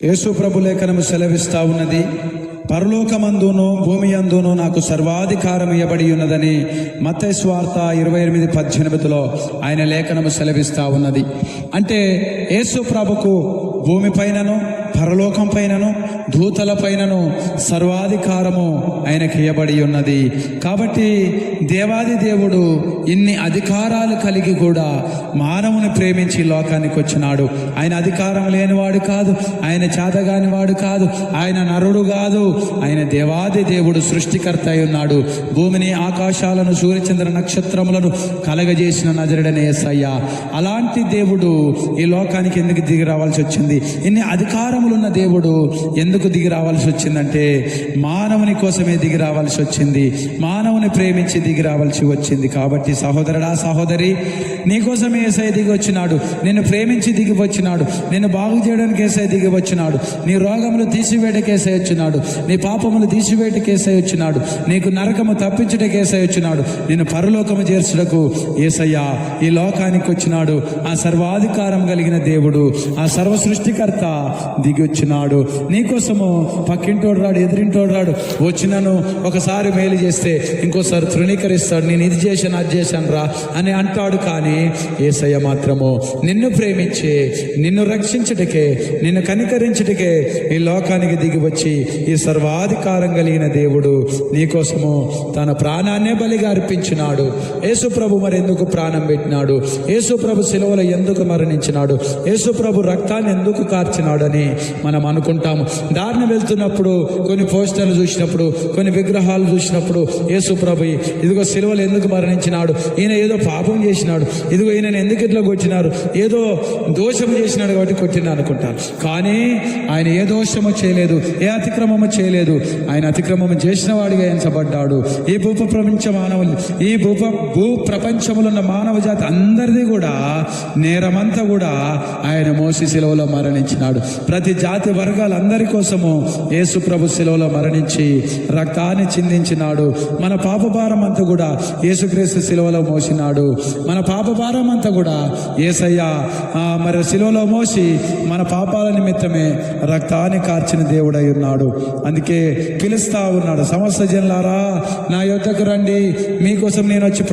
యేసు ప్రభు లేఖనము సెలవిస్తా ఉన్నది, పరలోకమందును భూమి అందును నాకు సర్వాధికారం ఇవ్వబడి ఉన్నదని మత్తయి సువార్త 28:18 ఆయన లేఖనము సెలవిస్తా ఉన్నది. అంటే యేసు ప్రభుకు భూమి పైనను పరలోకం పైనను దూతల పైనను సర్వాధికారము ఆయనకి ఇవ్వబడి ఉన్నది. కాబట్టి దేవాది దేవుడు ఇన్ని అధికారాలు కలిగి కూడా మానవుని ప్రేమించి లోకానికి వచ్చినాడు. ఆయన అధికారం లేనివాడు కాదు, ఆయన చేతగాని వాడు కాదు, ఆయన నరుడు కాదు, ఆయన దేవాది దేవుడు సృష్టికర్త అయి ఉన్నాడు. భూమిని ఆకాశాలను సూర్యచంద్ర నక్షత్రములను కలగజేసిన నజరుడనే యేసయ్య. అలాంటి దేవుడు ఈ లోకానికి ఎందుకు దిగి రావాల్సి వచ్చింది? ఇన్ని అధికారములున్న దేవుడు ఎందుకు దిగి రావాల్సి వచ్చిందంటే మానవుని కోసమే దిగి రావాల్సి వచ్చింది, మానవుని ప్రేమించి దిగి రావాల్సి వచ్చింది. కాబట్టి సహోదరుడా సహోదరి, నీకోసమే యేసయ్య దిగి వచ్చినాడు, నిన్ను ప్రేమించి దిగి వచ్చినాడు, నిన్ను బాగు చేయడానికి యేసయ్య దిగి వచ్చినాడు, నీ రోగములు తీసివేయడానికి యేసయ్య వచ్చినాడు, నీ పాపములు తీసివేయడానికి యేసయ్య వచ్చినాడు, నీకు నరకము తప్పించడానికి యేసయ్య వచ్చినాడు, నిన్ను పరలోకము చేర్చుటకు యేసయ్య ఈ లోకానికి వచ్చినాడు. ఆ సర్వాధికారం కలిగిన దేవుడు, ఆ సర్వ సృష్టికర్త దిగి వచ్చినాడు. నీకోసము పక్కింటోడు రాడు, ఎదురింటోడు రాడు, వచ్చినను ఒకసారి మేలు చేస్తే ఇంకోసారి తృణీకరిస్తాడు, నేను ఇది చేశాను అది చేశాను రా అని అంటాడు. కానీ యేసయ్య మాత్రము నిన్ను ప్రేమించే, నిన్ను రక్షించుటకే, నిన్ను కనికరించుటకే ఈ లోకానికి దిగి వచ్చి ఈ సర్వాధికారం కలిగిన దేవుడు నీకోసము తన ప్రాణాన్నే బలిగా అర్పించినాడు. యేసు ప్రభు మరి ఎందుకు ప్రాణం పెట్టినాడు? యేసు ప్రభు శిలువలో ఎందుకు మరణించినాడు? యేసు ప్రభు రక్తాన్ని ఎందుకు కార్చినాడు అని మనం అనుకుంటాము. దారిని వెళ్తున్నప్పుడు కొన్ని పోస్టర్లు చూసినప్పుడు, కొన్ని విగ్రహాలు చూసినప్పుడు యేసు ప్రభు ఇదిగో శిలువలో ఎందుకు మరణించినాడు? ఈయన ఏదో పాపం చేసినాడు, ఇదిగో ఈయన ఎందుకు ఇట్లా కొట్టినారు, ఏదో దోషం చేసినాడు కాబట్టి కొట్టినా అనుకుంటారు. కానీ ఆయన ఏ దోషము చేయలేదు, ఏ అతిక్రమము చేయలేదు. ఆయన అతిక్రమము చేసిన వాడిగా ఎంచబడ్డాడు. ఈ భూ ప్రపంచంలో ఉన్న మానవ జాతి అందరిది కూడా నేరమంతా కూడా ఆయన మోసి శిలువలో మరణించినాడు. ప్రతి జాతి వర్గాలందరి కోసము యేసు ప్రభు శిలువలో మరణించి రక్తాన్ని చిందించినాడు. మన పాపభారం అంతా కూడా యేసుక్రీస్తు శిలువలో మోసినాడు. మన పాపభారం అంతా కూడా యేసయ్య మరి శిలువలో మోసి మన పాపాల నిమిత్తమే రక్తాన్ని కార్చిన దేవుడై ఉన్నాడు. అందుకే పిలుస్తా ఉన్నాడు, సమస్త జనులారా నా యొద్దకు రండి, మీకోసం నేను వచ్చి